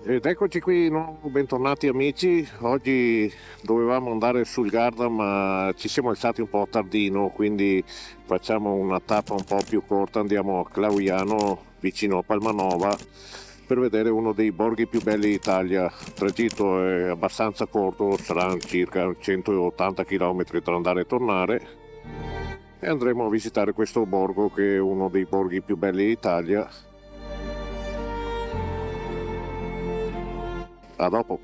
Ed eccoci qui, no? Bentornati amici. Oggi dovevamo andare sul Garda, ma ci siamo alzati un po' tardino, quindi facciamo una tappa un po' più corta. Andiamo a Clauiano, vicino a Palmanova, per vedere uno dei borghi più belli d'Italia. Il tragitto è abbastanza corto, saranno circa 180 km tra andare e tornare. E andremo a visitare questo borgo che è uno dei borghi più belli d'Italia. A dopo.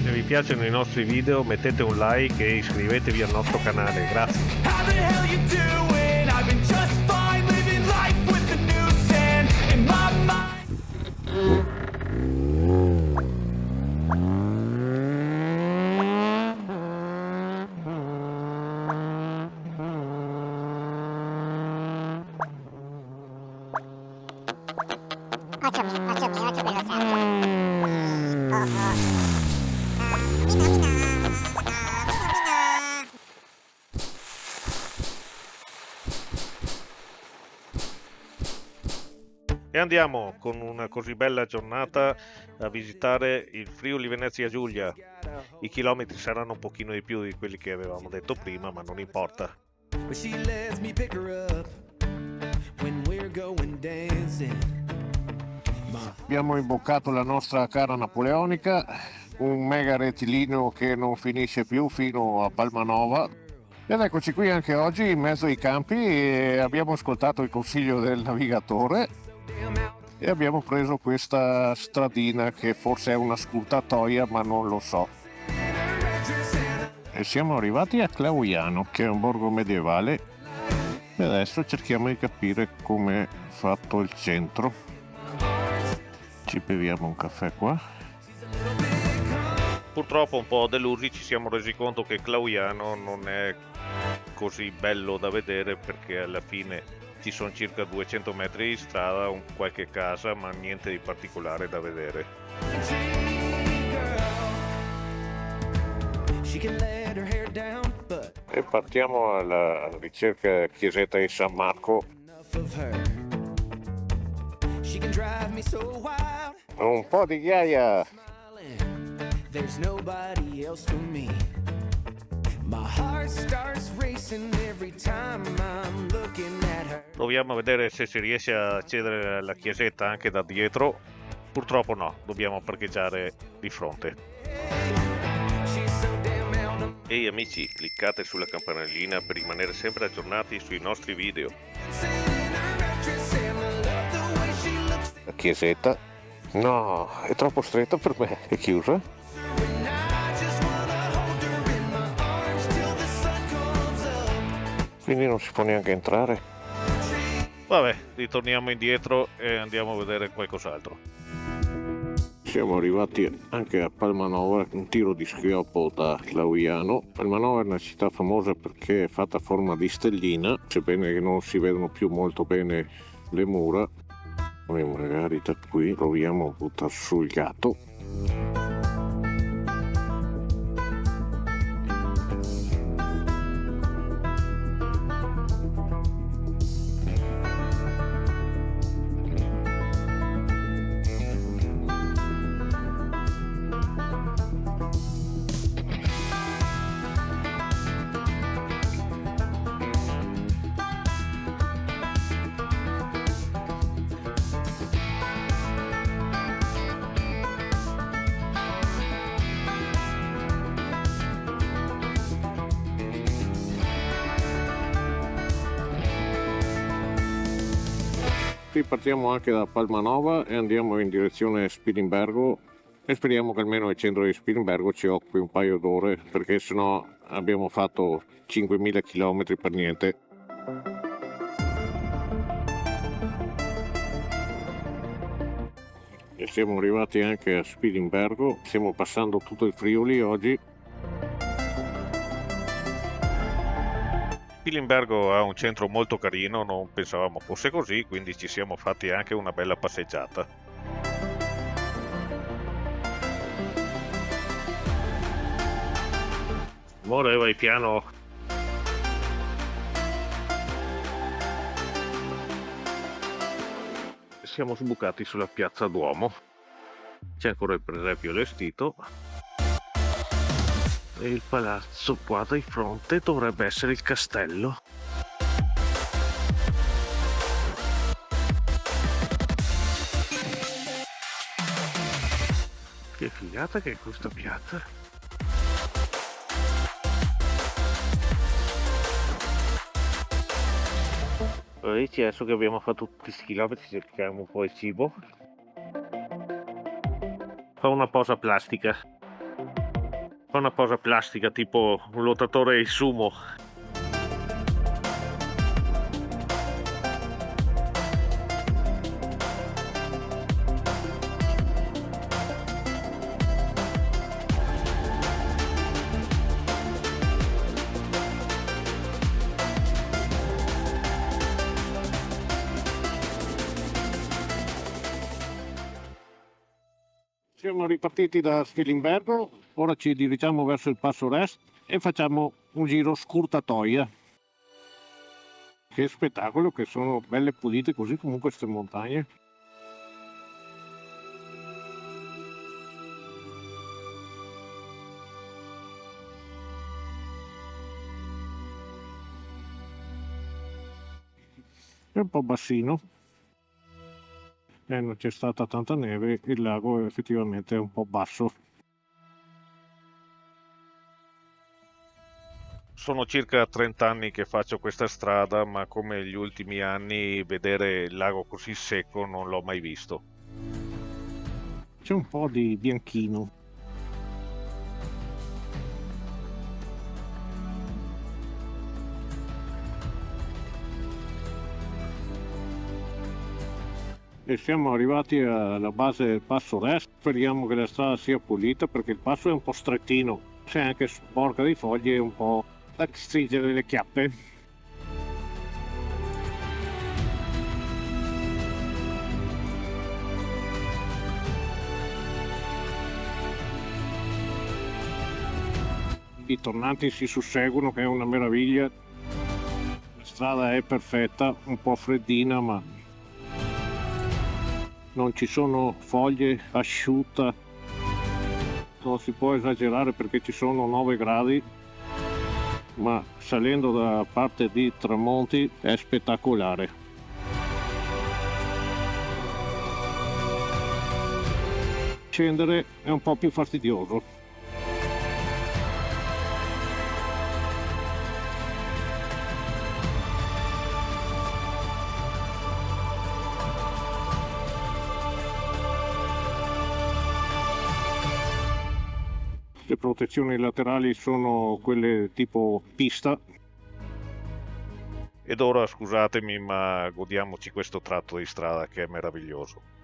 Se vi piacciono i nostri video mettete un like e iscrivetevi al nostro canale, grazie. How the hell you doing? I've been just fine living life with the new sand in my mind. Occhio mio, lo sento. Oh, mina, mina. E andiamo con una così bella giornata a visitare il Friuli Venezia Giulia. I chilometri saranno un pochino di più di quelli che avevamo detto prima, ma non importa. But she lets me pick her up when we're going dancing. Abbiamo imboccato la nostra cara napoleonica, un mega rettilineo che non finisce più fino a Palmanova. Ed eccoci qui anche oggi in mezzo ai campi e abbiamo ascoltato il consiglio del navigatore e abbiamo preso questa stradina che forse è una scurtatoia, ma non lo so. E siamo arrivati a Clauiano, che è un borgo medievale, e adesso cerchiamo di capire com'è fatto il centro. Ci beviamo un caffè qua. Purtroppo un po' delusi ci siamo resi conto che Clauiano non è così bello da vedere, perché alla fine ci sono circa 200 metri di strada, qualche casa, ma niente di particolare da vedere. She can let her hair down, but E partiamo alla ricerca chiesetta di San Marco. enough of her. She can drive me so wild. Un po' di ghiaia. Smiling. There's nobody else for me. My heart starts racing every time I'm looking at her. Proviamo a vedere se si riesce a accedere alla chiesetta anche da dietro. Purtroppo no, dobbiamo parcheggiare di fronte. She's so damn out of Ehi amici, cliccate sulla campanellina per rimanere sempre aggiornati sui nostri video. La chiesetta. No, è troppo stretta per me. È chiusa? Quindi non si può neanche entrare. Vabbè, ritorniamo indietro e andiamo a vedere qualcos'altro. Siamo arrivati anche a Palmanova, un tiro di schioppo da Clauiano. Palmanova è una città famosa perché è fatta a forma di stellina, sebbene che non si vedano più molto bene le mura. Noi magari da qui proviamo a buttare su il gatto. Partiamo anche da Palmanova e andiamo in direzione Spilimbergo e speriamo che almeno il centro di Spilimbergo ci occupi un paio d'ore, perché sennò abbiamo fatto 5.000 km per niente. E siamo arrivati anche a Spilimbergo, stiamo passando tutto il Friuli oggi. Pilimbergo ha un centro molto carino, non pensavamo fosse così, quindi ci siamo fatti anche una bella passeggiata. Amore, vai piano. Siamo sbucati sulla piazza Duomo. C'è ancora il presepio allestito. E il palazzo qua di fronte dovrebbe essere il castello. Che figata che è questa piazza. Vedi, adesso che abbiamo fatto tutti questi chilometri cerchiamo un po' di cibo. Fa una posa plastica. Fa una posa plastica tipo un lottatore di sumo. Siamo ripartiti da Stilimbergo, ora ci dirigiamo verso il Passo Rest e facciamo un giro scurtatoia. Che spettacolo, che sono belle pulite così comunque queste montagne. È un po' bassino. Non c'è stata tanta neve, il lago effettivamente è un po' basso. Sono circa 30 anni che faccio questa strada, ma come gli ultimi anni vedere il lago così secco non l'ho mai visto. C'è un po' di bianchino. E siamo arrivati alla base del Passo Rest. Speriamo che la strada sia pulita perché il passo è un po' strettino, c'è anche sporca di foglie e un po' da stringere le chiappe. I tornanti si susseguono, che è una meraviglia. La strada è perfetta, un po' freddina, ma non ci sono foglie, asciutta, non si può esagerare perché ci sono 9 gradi, ma salendo da parte di Tramonti è spettacolare. Scendere è un po' più fastidioso. Le protezioni laterali sono quelle tipo pista. Ed ora scusatemi, ma godiamoci questo tratto di strada che è meraviglioso.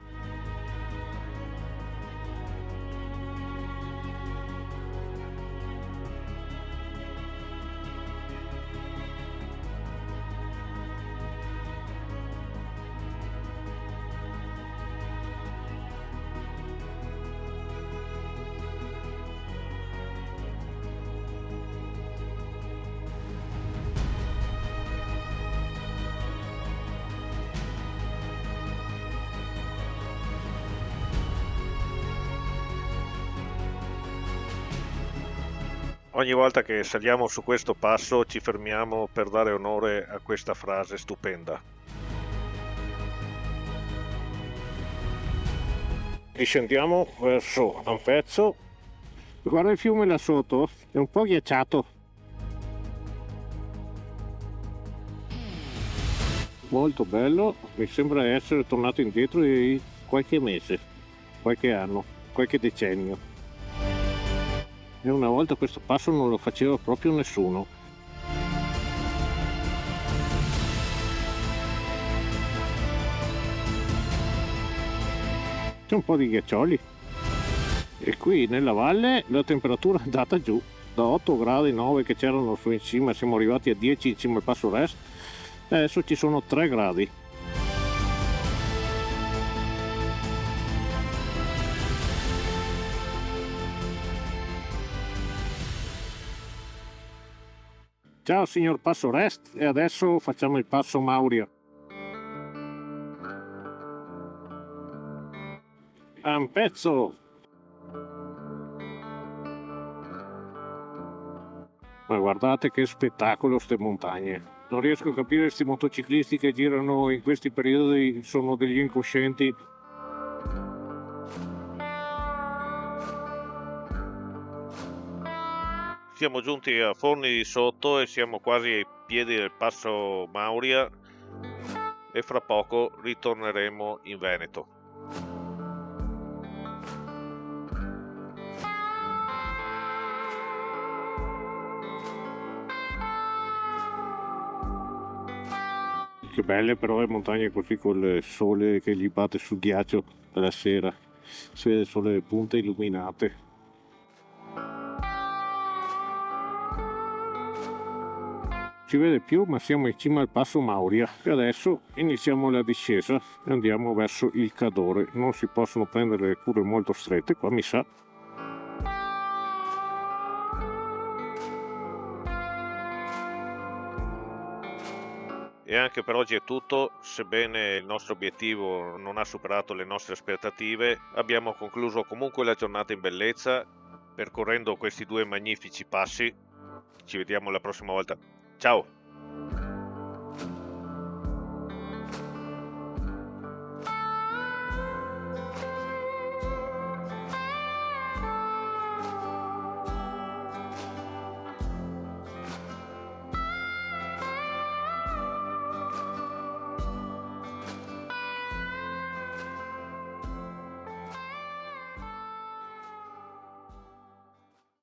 Ogni volta che saliamo su questo passo ci fermiamo per dare onore a questa frase stupenda. Riscendiamo verso un pezzo. Guarda il fiume là sotto, è un po' ghiacciato. Molto bello, mi sembra essere tornato indietro di qualche mese, qualche anno, qualche decennio. E una volta questo passo non lo faceva proprio nessuno. C'è un po' di ghiaccioli. E qui nella valle la temperatura è andata giù. Da 8 gradi 9 che c'erano su in cima siamo arrivati a 10 in cima al passo Rest e adesso ci sono 3 gradi. Ciao signor Passo Rest, e adesso facciamo il passo Mauria. A un pezzo! Ma guardate che spettacolo ste montagne! Non riesco a capire questi motociclisti che girano in questi periodi, sono degli incoscienti. Siamo giunti a Forni di Sotto e siamo quasi ai piedi del passo Mauria e fra poco ritorneremo in Veneto. Che belle però le montagne così col sole che gli batte sul ghiaccio la sera. Si vede solo le punte illuminate. Si vede più, ma siamo in cima al passo Mauria e adesso iniziamo la discesa e andiamo verso il Cadore. Non si possono prendere le curve molto strette, qua mi sa. E anche per oggi è tutto, sebbene il nostro obiettivo non ha superato le nostre aspettative, abbiamo concluso comunque la giornata in bellezza, percorrendo questi due magnifici passi. Ci vediamo la prossima volta. Ciao!